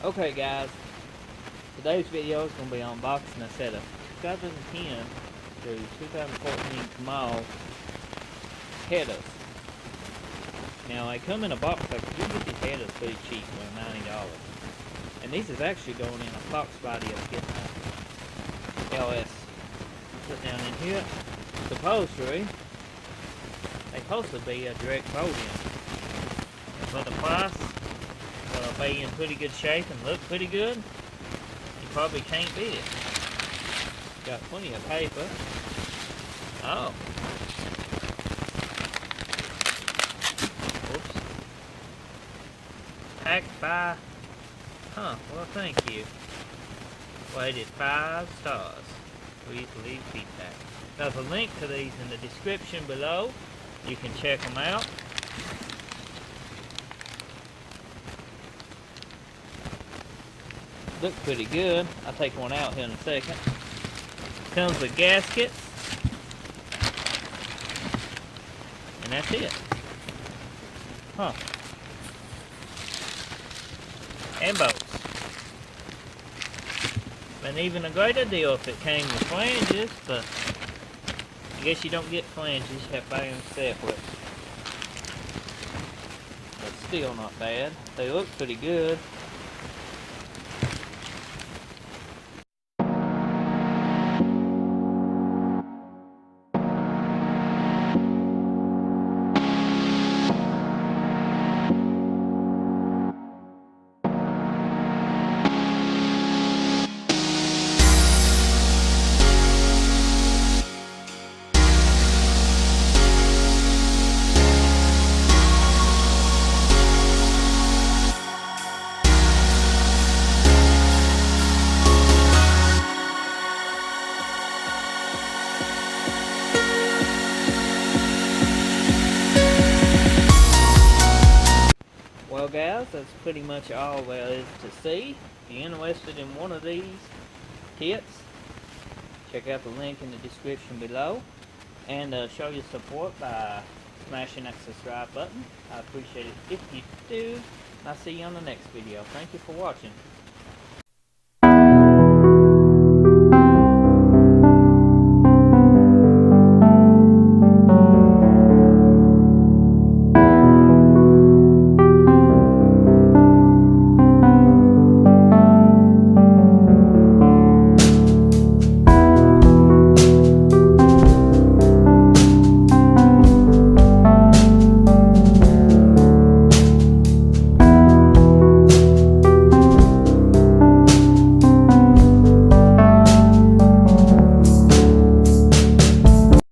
Okay guys, today's video is going to be unboxing a set of 2010 through 2014 Camaro headers. Now they come in a box like you can get these headers pretty cheap for $90. And these is actually going in a foxbody of getting a LS put down in here. Supposedly, they supposed to be a direct fold in. For the price, it'll be in pretty good shape and look pretty good. You probably can't beat it. Got plenty of paper. Oh. Oops. Packed by... Huh, well thank you. Rated 5 stars. Please leave feedback. There's a link to these in the description below. You can check them out. Look pretty good. I'll take one out here in a second. Comes with gaskets. And that's it. Huh. And bolts. Been even a greater deal if it came with flanges, but I guess you don't get flanges, you have to buy them separate. But still not bad. They look pretty good. Well guys, that's pretty much all there is to see. If you're interested in one of these kits, check out the link in the description below. And show your support by smashing that subscribe button. I appreciate it if you do. I'll see you on the next video. Thank you for watching.